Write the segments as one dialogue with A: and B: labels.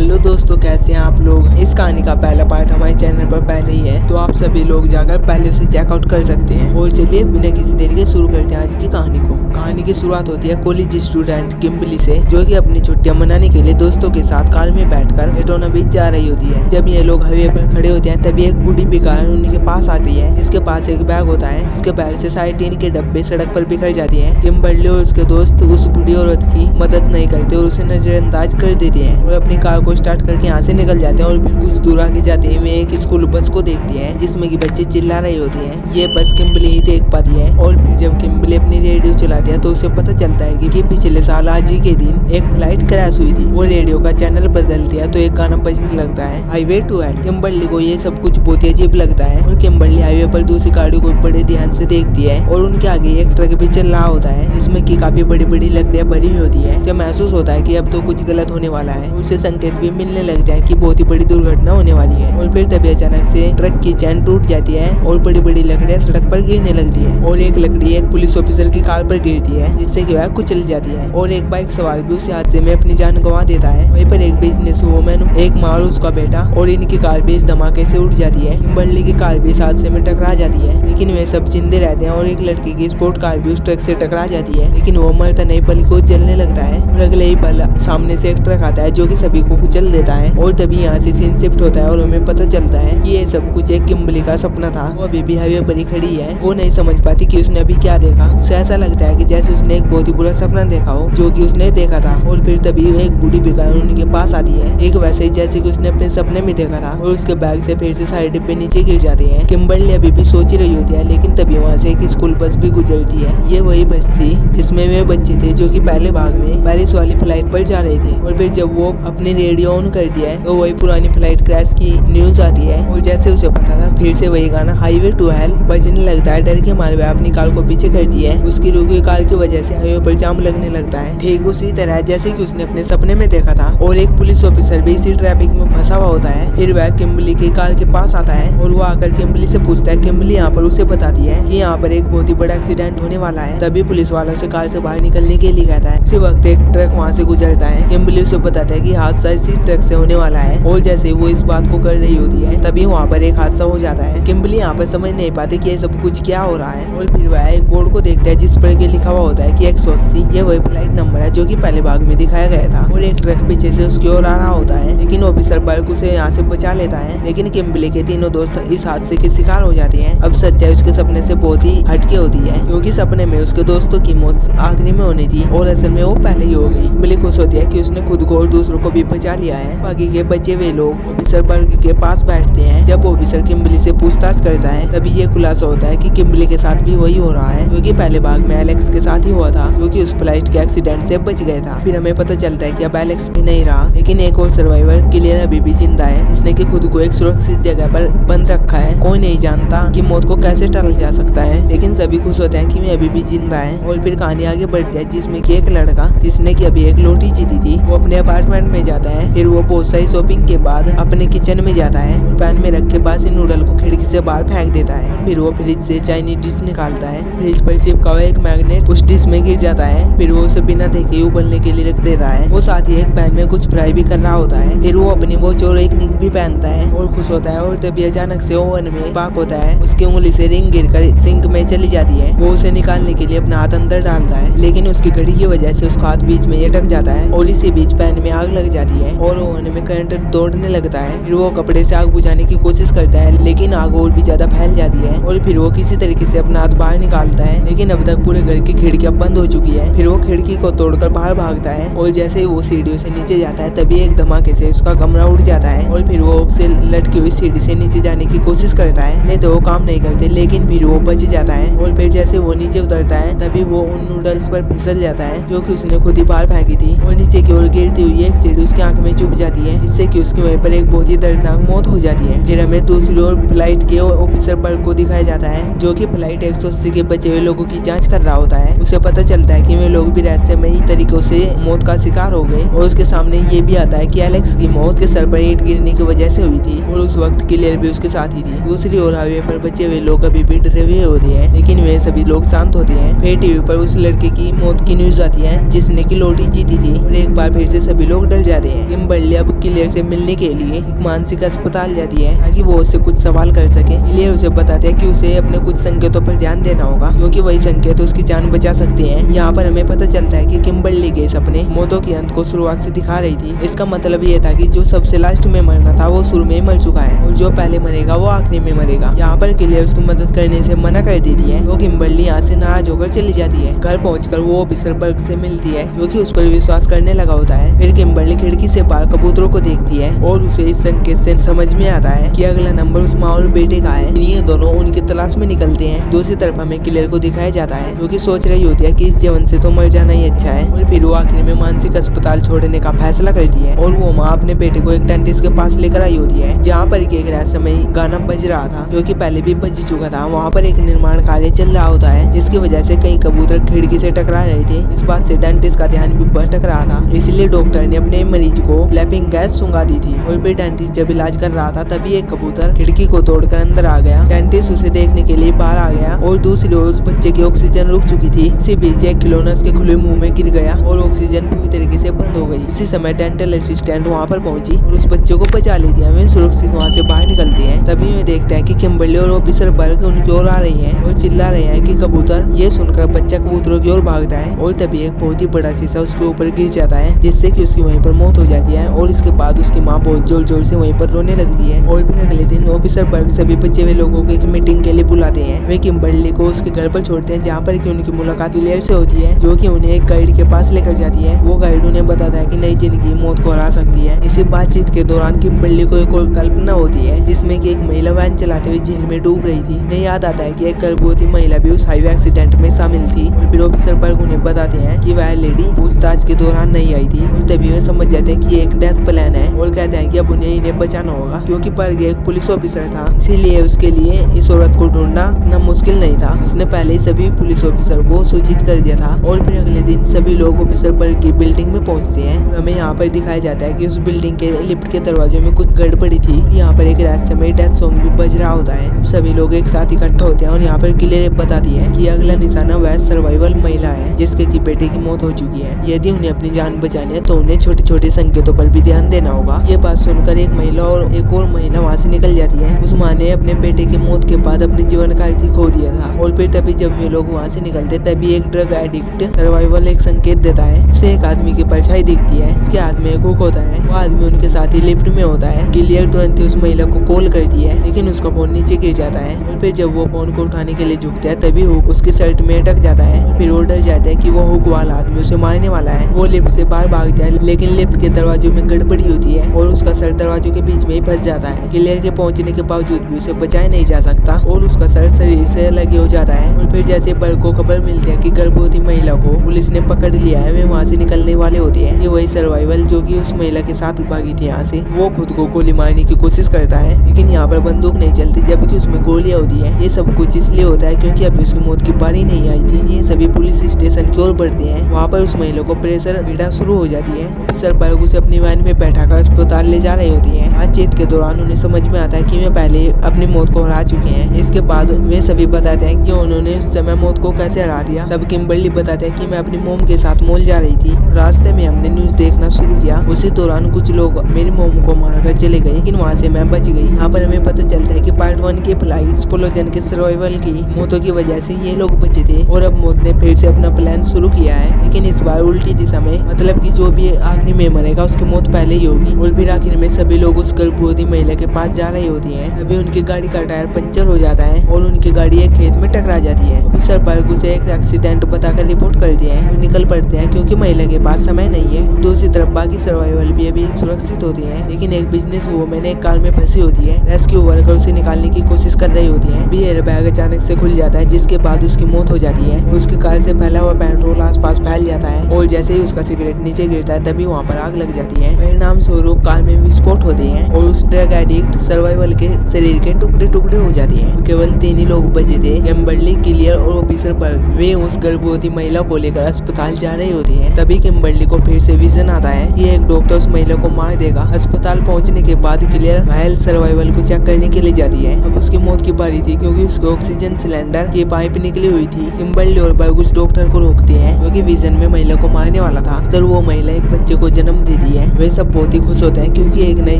A: Hello दोस्तों, कैसे हैं आप लोग। इस कहानी का पहला पार्ट हमारे चैनल पर पहले ही है, तो आप सभी लोग जाकर पहले उसे चेकआउट कर सकते हैं। और चलिए बिना किसी देरी के शुरू करते हैं आज की कहानी को। कहानी की शुरुआत होती है कॉलेज स्टूडेंट किम्बली से, जो कि अपनी छुट्टियां मनाने के लिए दोस्तों के साथ कार में बैठकर डेटोना बीच जा रही होती है। जब ये लोग हाईवे पर खड़े होते हैं तभी एक बूढ़ी बेकार उनके पास आती है, जिसके पास एक बैग होता है। उसके बैग से सारे टीन के डब्बे सड़क पर बिखर जाती है। किम्बर्ली और उसके दोस्त उस बूढ़ी औरत की मदद नहीं करते और उसे नजरअंदाज कर देते हैं और अपनी कार को स्टार्ट करके यहाँ से निकल जाते हैं। और फिर कुछ दूर आगे जाते ही वे एक स्कूल बस को देखती है, जिसमें कि बच्चे चिल्ला रहे होते हैं। ये बस किम्बली ही देख पाती है। और फिर जब किम्बली अपनी रेडियो चलाती है तो उसे पता चलता है कि पिछले साल आज ही के दिन एक फ्लाइट क्रैश हुई थी। वो रेडियो का चैनल बदल दिया तो एक गाना बजने लगता है, हाईवे टू हेल। किम्बर्ली को ये सब कुछ बहुत ही अजीब लगता है और किम्बर्ली हाईवे पर दूसरी गाड़ियों को बड़े ध्यान से देखती है। और उनके आगे एक ट्रक भी चल रहा होता है, जिसमें की काफी बड़ी बड़ी लकड़ियां भरी हुई होती है। जब महसूस होता है कि अब तो कुछ गलत होने वाला है, उसे संकेत भी मिलने लगते हैं कि बहुत ही बड़ी दुर्घटना होने वाली है। और फिर तभी अचानक से ट्रक की चैन टूट जाती है और बड़ी बड़ी लकड़ियां सड़क पर गिरने लगती है। और एक लकड़ी एक पुलिस ऑफिसर की कार पर गिरती है, जिससे कि वह कुचल जाती है। और एक बाइक सवार भी उस हादसे में अपनी जान गंवा देता है। वहीं पर एक बिजनेस वूमन, एक माँ और उसका बेटा और इनकी कार भी इस धमाके से उठ जाती है। किम्बर्ली की कार भी इस हादसे में टकरा जाती है, लेकिन वे सब जिंदे रहते हैं। और एक लड़की की स्पोर्ट कार भी उस ट्रक से टकरा जाती है, लेकिन वो मरता नहीं बल्कि जलने लगता है। और अगले ही पल सामने से एक ट्रक आता है जो कि सभी को कुचल देता है। और तभी यहाँ से सीन शिफ्ट होता है और हमें पता चलता है कि ये सब कुछ एक किम्बली का सपना था। वो अभी भी हाईवे पर ही खड़ी है। वो नहीं समझ पाती कि उसने अभी क्या देखा। उसे ऐसा लगता है कि जैसे उसने एक बहुत ही बुरा सपना देखा हो, जो कि उसने देखा था। और फिर तभी एक बूढ़ी बेकार उनके पास आती है, एक वैसे ही जैसे कि उसने अपने सपने में देखा था। और उसके बैग से फिर से सारे डिब्बे नीचे गिर जाते हैं। किम्बर्ली अभी भी सोच ही रही होती है, लेकिन तभी वहाँ से एक स्कूल बस भी गुजरती है। ये वही बस थी जिसमें वे बच्चे थे जो कि पहले भाग में पेरिस वाली फ्लाइट पर जा रहे थे। और फिर जब वो अपनी रेडियो ऑन कर दिया है तो वही पुरानी फ्लाइट क्रैश की न्यूज आती है। और जैसे उसे पता था, फिर से वही गाना हाईवे टू हेल बजने लगता है। डर के मारे वह अपनी कार को पीछे करती है। उसकी रुकी हुई कार की वजह से हाईवे पर जाम लगने लगता है, ठीक उसी तरह जैसे कि उसने अपने सपने में देखा था। और एक पुलिस ऑफिसर भी इसी ट्रैफिक में फंसा हुआ होता है। फिर वह किम्बली की कार के पास आता है और वो आकर किम्बली से पूछता है। किम्बली यहाँ पर उसे बताती है कि यहाँ पर एक बहुत ही बड़ा एक्सीडेंट होने वाला है। तभी पुलिस वालों से कार से बाहर निकलने के लिए कहता है। उसी वक्त एक ट्रक वहाँ से गुजरता है। किम्बली उसे बताता है कि हादसा इसी ट्रक से होने वाला है। और जैसे वो इस बात को कर रही होती है तभी वहाँ पर एक हादसा हो जाता है। किम्बली यहाँ पर समझ नहीं पाती कि ये सब कुछ क्या हो रहा है। और फिर वह एक बोर्ड को देखता है जिस पर लिखा हुआ होता है कि 180। ये वही फ्लाइट नंबर है जो कि पहले भाग में दिखाया गया था। और एक ट्रक पीछे से उसकी ओर आ रहा होता है, लेकिन ऑफिसर बल्क उसे यहाँ से बचा लेता है। लेकिन किम्बली के तीनों दोस्त इस हादसे के शिकार हो जाते हैं। अब सच्चाई उसके सपने से बहुत ही हटके होती है, क्योंकि सपने में उसके दोस्तों की मौत आखिरी में होनी थी और असल में वो पहले ही हो गई। किम्बली खुश होती है कि उसने खुद को और दूसरों को भी बचा लिया है। बाकी के बचे हुए लोग ऑफिसर बल्क के पास बैठते हैं। जब ऑफिसर किम्बली से पूछताछ करता है तभी ये खुलासा होता है कि किम्बली के साथ भी वही हो रहा है, क्योंकि पहले भाग में एलेक्स के साथ ही हुआ था, जो कि उस फ्लाइट के एक्सीडेंट से बच गया था। फिर हमें पता चलता है कि अब एलेक्स भी नहीं रहा, लेकिन एक और सर्वाइवर क्लियर अभी भी जिंदा है, जिसने कि खुद को एक सुरक्षित जगह पर बंद रखा है। कोई नहीं जानता कि मौत को कैसे टाला जा सकता है, लेकिन सभी खुश होते हैं कि मैं अभी भी जिंदा है। और फिर कहानी आगे बढ़ती है, जिसमें कि एक लड़का जिसने कि अभी एक लोटी जीती थी, वो अपने अपार्टमेंट में जाता है। फिर वो बहुत सारी शॉपिंग के बाद अपने किचन में जाता है, पैन में रख के बासी नूडल को खिड़की से बाहर फेंक देता है। फिर वो फ्रिज से चाइनीज डिश निकालता है। फ्रिज पर चिपका हुआ एक मैग्नेट उस डिश में गिर जाता है। फिर वो उसे बिना देखे उबलने के लिए रख देता है। वो साथ ही एक पैन में कुछ फ्राई भी कर रहा होता है। फिर वो अपनी वॉच और एक रिंग भी पहनता है और खुश होता है। और तभी अचानक से ओवन में पाक होता है। उसकी उंगली से रिंग गिरकर सिंक में चली जाती है। वो उसे निकालने के लिए अपना हाथ अंदर डालता है, लेकिन उसकी घड़ी की वजह से उसका हाथ बीच में अटक जाता है और इसी बीच पैन में आग लग जाती है और ओवन में करंट दौड़ने लगता है। फिर वो कपड़े से आग बुझाने की कोशिश करता है, लेकिन आग और भी ज्यादा फैल जाती है। और फिर वो किसी तरीके से अपना हाथ बाहर निकालता है, लेकिन अब तक पूरे घर की खिड़कियां बंद हो चुकी है। फिर वो खिड़की को तोड़कर बाहर भागता है और जैसे ही वो सीढ़ियों से नीचे जाता है तभी एक धमाके से उसका कमरा उड़ जाता है। और फिर वो से लटकी हुई सीढ़ी से नीचे जाने की कोशिश करता है, नहीं तो वो काम नहीं करते, लेकिन फिर वो बच जाता है। और फिर जैसे वो नीचे उतरता है तभी वो उन नूडल्स पर फिसल जाता है जो कि उसने खुद ही बाहर फेंकी थी। और नीचे की ओर गिरती हुई एक सीढ़ी उसकी आंख में चुभ जाती है, जिससे कि उसकी वहीं पर एक बहुत ही दर्दनाक मौत हो जाती है। फिर हमें दूसरी ओर फ्लाइट के ऑफिसर बल्क को दिखाया जाता है, जो कि फ्लाइट 180 के बचे हुए लोगों की जांच कर रहा होता है। उसे पता चलता है कि वे लोग भी रहस्यमयी तरीकों से मौत का शिकार हो गए। और उसके सामने ये भी आता है कि एलेक्स की मौत के सर पर ईंट गिरने की वजह से हुई थी और उस वक्त क्लियर भी उसके साथ ही थी। दूसरी ओर हाईवे पर बचे हुए लोग अभी भी डरे हुए होते हैं, लेकिन वे सभी लोग शांत होते हैं। फिर टीवी पर उस लड़के की मौत की न्यूज आती है जिसने की लोटी जीती थी और एक बार फिर से सभी लोग डर जाते हैं। किम्बर्ली अब क्लियर से मिलने के लिए एक मानसिक अस्पताल जाती है ताकि वो उससे कुछ सवाल कर सके। क्लियर उसे बताते हैं कि उसे अपने कुछ संकेतों पर ध्यान देना होगा क्योंकि वही संकेत उसकी जान बचा सकते हैं। यहाँ पर हमें पता चलता है कि किम्बर्ली के सपने मौतों के अंत को शुरुआत से दिखा रही थी। इसका मतलब ये था कि जो सबसे लास्ट में मरना था वो शुरू में ही मर चुका है और जो पहले मरेगा वो आखिरी में मरेगा। यहाँ पर क्लियर उसकी मदद करने से मना कर देती है तो किम्बर्ली यहाँ से नाराज होकर चली जाती है। घर पहुंचकर वो ऑफिसर बर्ग से मिलती है जो कि उस पर विश्वास करने लगा होता है। फिर किम्बर्ली खिड़की से बाहर कबूतरों को देखती है और उसे इस संकेत से समझ में आता है कि अगला नंबर उस माँ और बेटे का है। ये दोनों उनकी तलाश में निकलते हैं। दूसरी तरफ हमें क्लियर को दिखाया जाता है जो कि सोच रही होती है कि इस जीवन से तो मर जाना ही अच्छा है और फिर वो आखिर में मानसिक अस्पताल छोड़ने का फैसला करती है और वो माँ अपने बेटे को एक डेंटिस्ट के पास लेकर आई होती है जहाँ पर एक रहस्यमय गाना बज रहा था जो कि पहले भी बज चुका था। वहाँ पर एक निर्माण कार्य चल रहा होता है जिसकी वजह से कई कबूतर खिड़की से टकरा रहे थे। इस बात से डेंटिस्ट का ध्यान भी भटक रहा था, इसलिए डॉक्टर ने अपने मरीज को लैपिंग गैस सुंगा दी थी और फिर डेंटिस्ट जब इलाज कर रहा था तभी एक कबूतर खिड़की को तोड़कर अंदर आ गया। डेंटिस्ट उसे देखने के लिए बाहर आ गया और दूसरी ओर उस बच्चे की ऑक्सीजन रुक चुकी थी। इसी बीच एक खिलौना उसके खुले मुंह में गिर गया और ऑक्सीजन पूरी तरीके से बंद हो गई। उसी समय डेंटल असिस्टेंट वहाँ पर पहुंची और उस बच्चे को बचा लेती है। वे सुरक्षित वहाँ से बाहर निकलते हैं। तभी वे देखते हैं कि किम्बर्ली और ऑफिसर बर्ग उनकी ओर आ रही है और चिल्ला रहे हैं कि कबूतर। ये सुनकर बच्चा कबूतरों की ओर भागता है और तभी एक बहुत ही बड़ा शीशा उसके ऊपर गिर जाता है जिससे कि उसकी वहीं पर मौत हो जाती है और इसके बाद उसकी माँ बहुत जोर जोर से वहीं पर रोने लगती है। और फिर अगले दिन ऑफिसर बर्ग सभी बचे हुए लोगों को एक मीटिंग के लिए बुलाते हैं। वे किम्बर्ली को उसके घर पर छोड़ते हैं जहाँ पर कि उनकी मुलाकात क्लियर से होती है जो कि उन्हें एक गाइड के पास लेकर जाती है। वो गाइड उन्हें बताता है कि नई जिंदगी मौत को हरा सकती है। इसी बातचीत के दौरान किम्बर्ली को एक और कल्पना होती है जिसमें कि एक महिला वैन चलाते हुए झील में डूब रही थी। उन्हें याद आता है कि एक गर्भवती महिला भी उस हाईवे एक्सीडेंट में शामिल थी और फिर ऑफिसर बर्ग उन्हें बताते हैं कि वह लेडी पूछताछ के दौरान नहीं आई थी और तभी वे समझ जाते हैं कि ये एक डेथ प्लान है और कहते हैं कि अब उन्हें इन्हें बचाना होगा क्योंकि बर्ग एक पुलिस ऑफिसर था, इसीलिए उसके लिए इस औरत को ढूंढना इतना मुश्किल नहीं था। उसने पहले ही सभी पुलिस ऑफिसर को सूचित कर दिया था। और फिर अगले दिन सभी लोग ऑफिसर बर्ग की बिल्डिंग में पहुंचते हैं और हमें यहाँ पर दिखाया जाता है कि उस बिल्डिंग के लिफ्ट के दरवाजों में कुछ गड़बड़ी थी। यहाँ पर एक रहस्यमय डेथ सॉन्ग भी बज रहा होता है। सभी लोग एक साथ इकट्ठा होते हैं और यहाँ पर क्लियर बताती है कि अगला निशाना वह सर्वाइवल महिला है जिसके की बेटे की मौत हो चुकी है। यदि उन्हें अपनी जान बचानी है तो उन्हें छोटे छोटे संकेतों पर भी ध्यान देना होगा। ये बात सुनकर एक महिला और एक और महिला वहाँ से निकल जाती है। उस माँ ने अपने बेटे की मौत के बाद अपने जीवन का अर्थ खो दिया था। और फिर तभी जब वे लोग वहाँ से निकलते तभी एक ड्रग एडिक्ट सर्वाइवल एक संकेत देता है। उसे एक आदमी की परछाई दिखती है। इसके हाथ में एक हुक होता है। वो आदमी उनके साथ ही लिफ्ट में होता है। क्लियर तुरंत ही उस महिला को कॉल करती है लेकिन उसका फोन नीचे गिर जाता है और फिर जब वो फोन को उठाने के लिए झुकता है तभी हुक उसकी शर्ट में अटक जाता है और फिर वो डर जाता है कि वो हुक वाला आदमी उसे मारने वाला है। वो लिफ्ट से बाहर भागता है लेकिन लिफ्ट के दरवाजों में गड़बड़ी होती है और उसका सर दरवाजों के बीच में ही फंस जाता है। क्लियर के पहुंचने के बावजूद भी उसे बचाया नहीं जा सकता और उसका सर शरीर से अलग हो जाता है। और फिर जैसे बर्ग को खबर मिलती है कि गर्भवती महिला को पुलिस ने पकड़ लिया है, वे वहाँ से निकलने वाले होते हैं। ये वही सर्वाइवल जो कि उस महिला के साथ भागी थी यहाँ से। वो खुद को गोली मारने की कोशिश करता है लेकिन यहाँ पर बंदूक नहीं चलती जबकि उसमें गोलियां होती है। ये सब कुछ इसलिए होता है क्योंकि अभी उसकी मौत की बारी नहीं आई थी। ये सभी पुलिस स्टेशन की ओर बढ़ते हैं। वहाँ पर उस महिला को प्रेशर पीड़ा शुरू हो जाती है। ऑफिसर बर्ग उसे अपनी वैन में बैठाकर अस्पताल ले जा रही होती है। बातचीत के दौरान उन्हें समझ में आता है कि वे पहले अपनी मौत को हरा चुके हैं। इसके बाद वे सभी बताते हैं कि उन्होंने उस समय मौत को कैसे हरा दिया। तब किम्बर्ली बताते हैं कि मैं अपनी मोम के साथ मॉल जा रही थी। रास्ते में हमने न्यूज देखना शुरू किया। उसी दौरान कुछ लोग मेरी मोम को मारकर चले गए लेकिन वहाँ से मैं बच गई। यहाँ पर हमें पता चलता है कि पार्ट 1 के फ्लाइट एक्सप्लोजन के सर्वाइवल की मौतों की वजह से ये लोग बचे थे और अब मौत ने फिर से अपना प्लान शुरू किया है लेकिन इस बार उल्टी दिशा में। मतलब कि जो भी आखिरी में मरेगा उसकी मौत पहले ही होगी। और फिर आखिर में सभी लोग उस गर्भवती महिला के पास जा रही होती हैं। तभी उनकी गाड़ी का टायर पंचर हो जाता है और उनकी गाड़ी एक खेत में टकरा जाती है। ऑफिसर बर्ग उसे एक एक्सीडेंट बताकर रिपोर्ट करते हैं और निकल पड़ते हैं क्योंकि महिला के पास समय नहीं है। दूसरी तरफ बाकी सर्वाइवल भी अभी सुरक्षित होती है लेकिन एक बिजनेस वूमेन एक कार में फंसी होती है। रेस्क्यू वर्कर उसे निकालने की कोशिश कर रही होती है। एयर बैग अचानक से खुल जाता है जिसके बाद उसकी मौत हो जाती है। उसकी कार से फैला हुआ पेट्रोल आसपास फैल जाता है और जैसे ही उसका सिगरेट नीचे गिरता है तभी वहाँ पर आग लग जाती है। परिणाम स्वरूप कार में विस्फोट होते हैं हैं और उस ड्रग एडिक्ट सर्वाइवल के शरीर के टुकड़े टुकड़े हो जाते हैं। केवल 3 ही लोग बचे थे, किम्बर्ली, क्लियर और ऑफिसर बर्ग। वे उस गर्भवती महिला को लेकर अस्पताल जा रहे होते हैं। तभी किम्बर्ली को फिर से विजन आता है कि एक डॉक्टर उस महिला को मार देगा। अस्पताल पहुंचने के बाद क्लियर घायल सर्वाइवल को चेक करने के लिए जाती है। अब उसकी मौत की बारी थी क्योंकि उसके ऑक्सीजन सिलेंडर की पाइप निकली हुई थी। किम्बर्ली और बर्ग उस डॉक्टर को रोकते हैं क्योंकि विजन में महिला को मारने वाला था। उधर वो महिला एक बच्चे को जन्म देती है। वे सब बहुत ही खुश होते हैं क्योंकि एक नई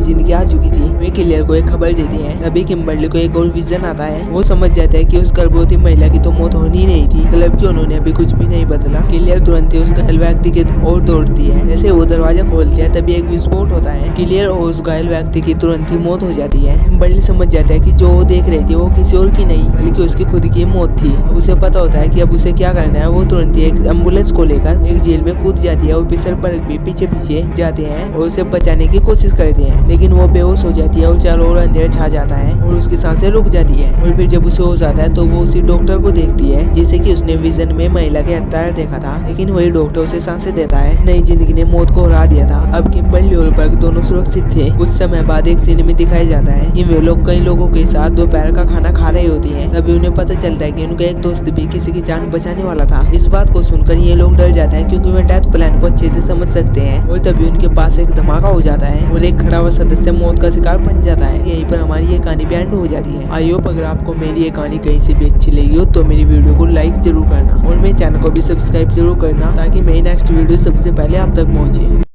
A: जिंदगी आ चुकी थी। वे क्लियर को एक खबर देती हैं। तभी किम्बर्ली को एक और विजन आता है। वो समझ जाता है कि उस गर्भवती महिला की तो मौत होनी नहीं थी, मतलब कि उन्होंने अभी कुछ भी नहीं बदला। क्लियर तुरंत ही उस घायल व्यक्ति के ओर दौड़ती है। जैसे वो दरवाजा खोलती है तभी एक विस्फोट होता है। क्लियर और उस घायल व्यक्ति की तुरंत ही मौत हो जाती है। किम्बर्ली समझ जाता है कि जो वो देख रही थी वो किसी और की नहीं बल्कि उसकी खुद की मौत थी। अब उसे पता होता है कि अब उसे क्या करना है। वो तुरंत ही एक एम्बुलेंस को लेकर एक जेल में कूद जाती है। ऑफिसर बर्ग भी पीछे पीछे जाते हैं और उसे बचाने की कोशिश करते हैं, लेकिन वो बेहोश हो जाती है और चारों ओर अंधेरा छा जाता है और उसकी सांसें रुक जाती है। और फिर जब उसे होश आता है तो वो उसी डॉक्टर को देखती है जिसे कि उसने विजन में महिला के हत्यारा देखा था, लेकिन वही डॉक्टर उसे सांसें देता है। नई जिंदगी ने मौत को हरा दिया था। अब किम्बर्ली और बर्ग दोनों सुरक्षित थे। कुछ समय बाद एक सीन में दिखाया जाता है कि वे लोग कई लोगों के साथ दोपहर का खाना खा रहे होते हैं। तभी उन्हें पता चलता है कि उनका एक दोस्त भी किसी की जान बचाने वाला था। इस बात को सुनकर ये लोग डर जाते हैं क्योंकि वे डेथ प्लान को अच्छे से समझ सकते हैं। और तभी उनके पास एक धमाका हो जाता है और एक खड़ा हुआ सदस्य मौत का शिकार बन जाता है। यहीं पर हमारी ये कहानी भी एंड हो जाती है। आई होप अगर आपको मेरी ये कहानी कहीं से भी अच्छी लगी हो तो मेरी वीडियो को लाइक जरूर करना और मेरे चैनल को भी सब्सक्राइब जरूर करना ताकि मेरी नेक्स्ट वीडियो सबसे पहले आप तक पहुंचे।